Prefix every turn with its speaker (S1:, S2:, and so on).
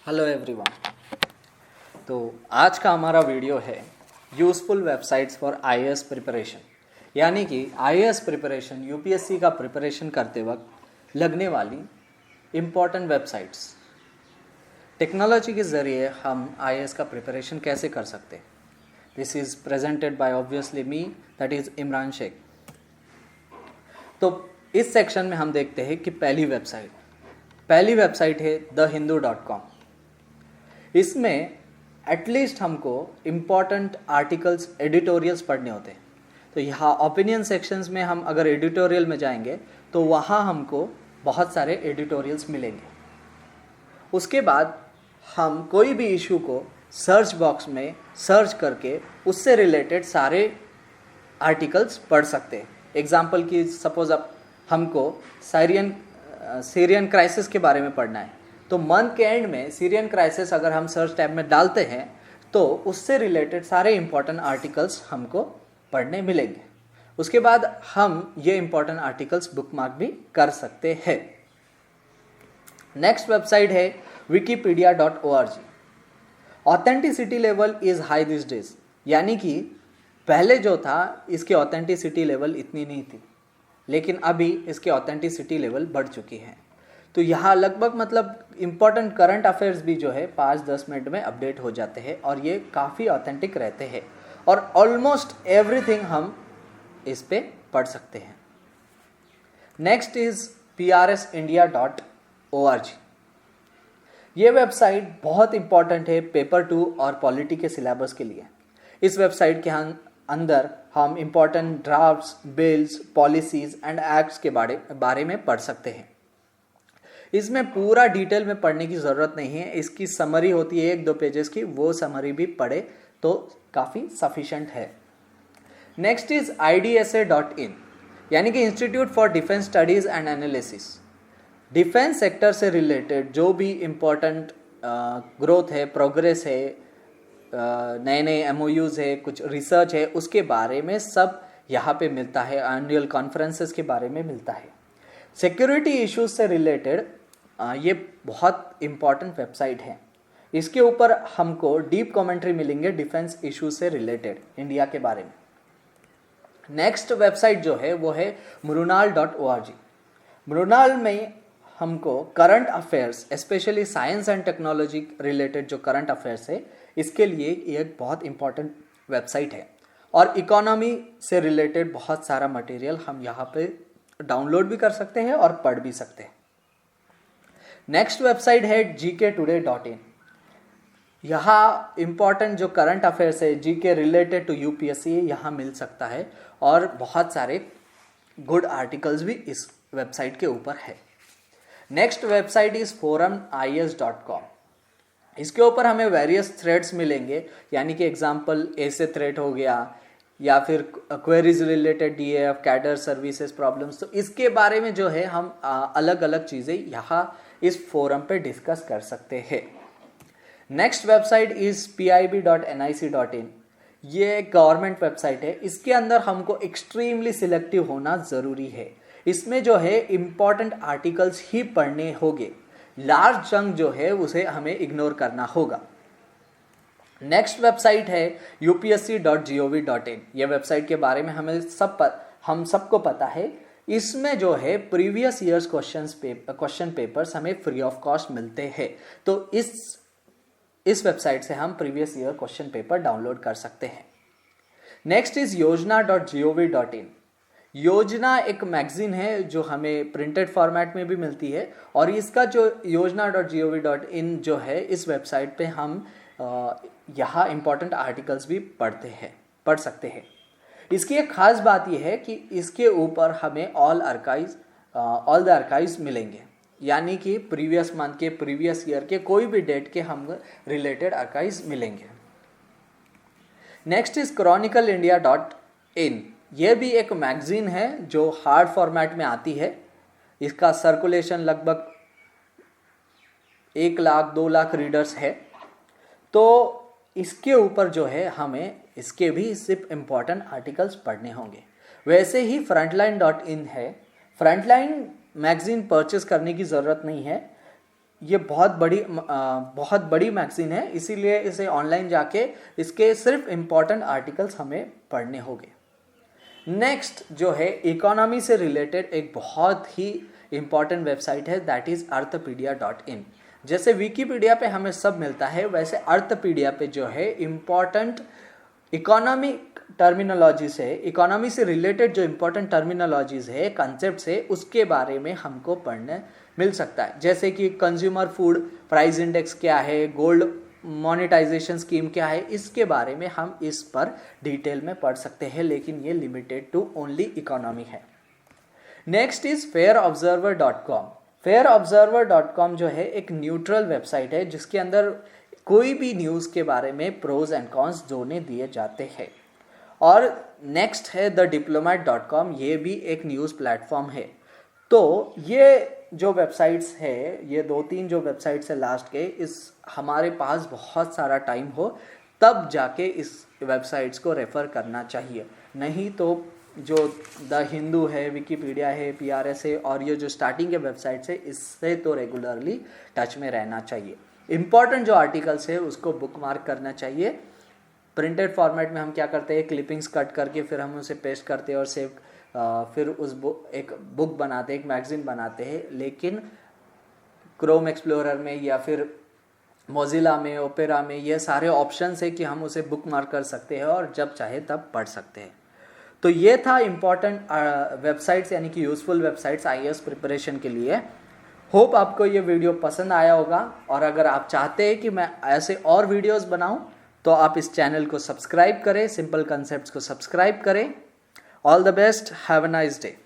S1: Hello everyone. तो आज का हमारा वीडियो है useful websites for IAS preparation, यानी कि आईएएस प्रिपरेशन यूपीएससी का प्रिपरेशन करते वक्त लगने वाली इम्पॉर्टेंट वेबसाइट्स। टेक्नोलॉजी के ज़रिए हम आईएएस का प्रिपरेशन कैसे कर सकते हैं। This is presented by obviously me, that is Imran Shaikh. तो इस सेक्शन में हम देखते हैं कि पहली वेबसाइट है thehindu.com। इसमें एटलीस्ट हमको इम्पॉर्टेंट आर्टिकल्स, एडिटोरियल्स पढ़ने होते हैं। तो यहाँ ओपिनियन सेक्शंस में हम अगर एडिटोरियल में जाएंगे तो वहाँ हमको बहुत सारे एडिटोरियल्स मिलेंगे। उसके बाद हम कोई भी इशू को सर्च बॉक्स में सर्च करके उससे रिलेटेड सारे आर्टिकल्स पढ़ सकते हैं। एग्जाम्पल की सपोज अब हमको सीरियन क्राइसिस के बारे में पढ़ना है, तो मंथ के एंड में सीरियन क्राइसिस अगर हम सर्च टैब में डालते हैं तो उससे रिलेटेड सारे इंपॉर्टेंट आर्टिकल्स हमको पढ़ने मिलेंगे। उसके बाद हम ये इंपॉर्टेंट आर्टिकल्स बुकमार्क भी कर सकते हैं। नेक्स्ट वेबसाइट है wikipedia.org। Authenticity level is high this days, यानी कि पहले जो था इसकी ऑथेंटिसिटी लेवल इतनी नहीं थी, लेकिन अभी इसकी ऑथेंटिसिटी लेवल बढ़ चुकी है। तो यहाँ लगभग मतलब इम्पॉर्टेंट करंट अफेयर्स भी जो है 5-10 मिनट में अपडेट हो जाते हैं और ये काफ़ी ऑथेंटिक रहते हैं और ऑलमोस्ट एवरीथिंग हम इस पे पढ़ सकते हैं। Next is prsindia.org। ये वेबसाइट बहुत इंपॉर्टेंट है पेपर 2 और पॉलिटी के सिलेबस के लिए। इस वेबसाइट के अंदर हम important drafts, bills, policies and acts के बारे में पढ़ सकते हैं। इसमें पूरा डिटेल में पढ़ने की ज़रूरत नहीं है, इसकी समरी होती है 1-2 पेजेस की, वो समरी भी पढ़े तो काफ़ी सफिशेंट है। नेक्स्ट इज idsa.in, यानी कि institute for defence studies and analysis. Defence sector से रिलेटेड जो भी इम्पोर्टेंट ग्रोथ है, प्रोग्रेस है, नए नए MOUs है, कुछ रिसर्च है, उसके बारे में सब यहाँ पे मिलता है। एनुअल कॉन्फ्रेंसेस के बारे में मिलता है। सिक्योरिटी इश्यूज से रिलेटेड ये बहुत इम्पॉर्टेंट वेबसाइट है। इसके ऊपर हमको डीप कमेंट्री मिलेंगे डिफेंस इश्यूज से रिलेटेड इंडिया के बारे में। नेक्स्ट वेबसाइट जो है वो है mrunal.org। मृणाल में हमको current affairs, specially science and technology related जो करंट अफेयर्स है, इसके लिए ये एक बहुत इंपॉर्टेंट वेबसाइट है और इकोनॉमी से रिलेटेड बहुत सारा मटेरियल हम यहाँ पे डाउनलोड भी कर सकते हैं और पढ़ भी सकते हैं। नेक्स्ट वेबसाइट है gktoday.in। यहाँ इंपॉर्टेंट जो करंट अफेयर्स है जीके रिलेटेड टू यूपीएससी यहाँ मिल सकता है और बहुत सारे गुड आर्टिकल्स भी इस वेबसाइट के ऊपर है। Next website is forumias.com। इसके ऊपर हमें वेरियस थ्रेड्स मिलेंगे, यानी कि एग्जाम्पल ऐसे थ्रेड हो गया या फिर queries related DAF, cadre services problems. तो इसके बारे में जो है हम अलग अलग चीज़ें यहाँ इस फोरम पे डिस्कस कर सकते हैं। Next website is pib.nic.in। ये गवर्नमेंट वेबसाइट है। इसके अंदर हमको एक्सट्रीमली सिलेक्टिव होना ज़रूरी है। इसमें जो है इम्पॉर्टेंट आर्टिकल्स ही पढ़ने होंगे, लार्ज चंक जो है उसे हमें इग्नोर करना होगा। नेक्स्ट वेबसाइट है upsc.gov.in। ये वेबसाइट के बारे में हम सबको पता है। इसमें जो है प्रीवियस ईयर्स क्वेश्चन पेपर्स हमें फ्री ऑफ कॉस्ट मिलते हैं। तो इस वेबसाइट से हम previous year question paper download कर सकते हैं। नेक्स्ट इज योजना.gov.in। योजना एक मैगजीन है जो हमें प्रिंटेड फॉर्मेट में भी मिलती है और इसका जो योजना.gov.in जो है, इस वेबसाइट पे हम यहाँ इंपॉर्टेंट आर्टिकल्स भी पढ़ सकते हैं। इसकी एक खास बात यह है कि इसके ऊपर हमें ऑल द आर्काइव्स मिलेंगे, यानी कि प्रीवियस मंथ के, प्रीवियस ईयर के, कोई भी डेट के हम रिलेटेड आर्काइव्स मिलेंगे। Next is chronicle.india.in। यह भी एक मैगजीन है जो हार्ड फॉर्मेट में आती है। इसका सर्कुलेशन लगभग 1 लाख 2 लाख रीडर्स है। तो इसके ऊपर जो है हमें इसके भी सिर्फ इम्पॉर्टेंट आर्टिकल्स पढ़ने होंगे। वैसे ही frontline.in है। फ्रंटलाइन मैगजीन परचेस करने की ज़रूरत नहीं है, ये बहुत बड़ी मैगजीन है, इसीलिए इसे ऑनलाइन जाके इसके सिर्फ इम्पोर्टेंट आर्टिकल्स हमें पढ़ने होंगे। नेक्स्ट जो है इकोनॉमी से रिलेटेड एक बहुत ही इम्पॉर्टेंट वेबसाइट है, दैट इज अर्थपीडिया.in। जैसे विकीपीडिया पे हमें सब मिलता है, वैसे अर्थपीडिया पे जो है इम्पॉर्टेंट इकोनॉमिक टर्मिनोलॉजी से, इकोनॉमी से रिलेटेड जो इम्पोर्टेंट टर्मिनोलॉजीज है, कंसेप्ट है, उसके बारे में हमको पढ़ने मिल सकता है। जैसे कि कंज्यूमर फूड प्राइस इंडेक्स क्या है, गोल्ड मोनेटाइजेशन स्कीम क्या है, इसके बारे में हम इस पर डिटेल में पढ़ सकते हैं, लेकिन ये लिमिटेड टू ओनली इकोनॉमी है। Next is fairobserver.com। fairobserver.com जो है एक न्यूट्रल वेबसाइट है, जिसके अंदर कोई भी न्यूज़ के बारे में प्रोज एंड कॉन्स दोनों दिए जाते हैं। और नेक्स्ट है thediplomat.com, ये भी एक न्यूज़ प्लेटफॉर्म है। तो ये जो वेबसाइट्स है, ये 2-3 जो वेबसाइट्स है लास्ट के, इस हमारे पास बहुत सारा टाइम हो तब जाके इस वेबसाइट्स को रेफ़र करना चाहिए, नहीं तो जो द हिंदू है, विकीपीडिया है, PRS है और ये जो स्टार्टिंग के वेबसाइट्स है, इससे तो रेगुलरली टच में रहना चाहिए। इम्पॉर्टेंट जो आर्टिकल्स है उसको बुक मार्क करना चाहिए। प्रिंटेड फॉर्मेट में हम क्या करते हैं, क्लिपिंग्स कट करके फिर हम उसे पेस्ट करते हैं और सेव फिर उस एक बुक बनाते हैं, एक मैगजीन बनाते हैं। लेकिन क्रोम एक्सप्लोरर में या फिर मोजिला में, ओपेरा में ये सारे ऑप्शंस है कि हम उसे बुक मार्क कर सकते हैं और जब चाहे तब पढ़ सकते हैं। तो ये था इम्पॉर्टेंट वेबसाइट्स, यानी कि यूज़फुल वेबसाइट्स IAS प्रिपरेशन के लिए। होप आपको ये वीडियो पसंद आया होगा, और अगर आप चाहते हैं कि मैं ऐसे और वीडियोस बनाऊं तो आप इस चैनल को सब्सक्राइब करें, सिंपल कॉन्सेप्ट्स को सब्सक्राइब करें। All the best, have a nice day.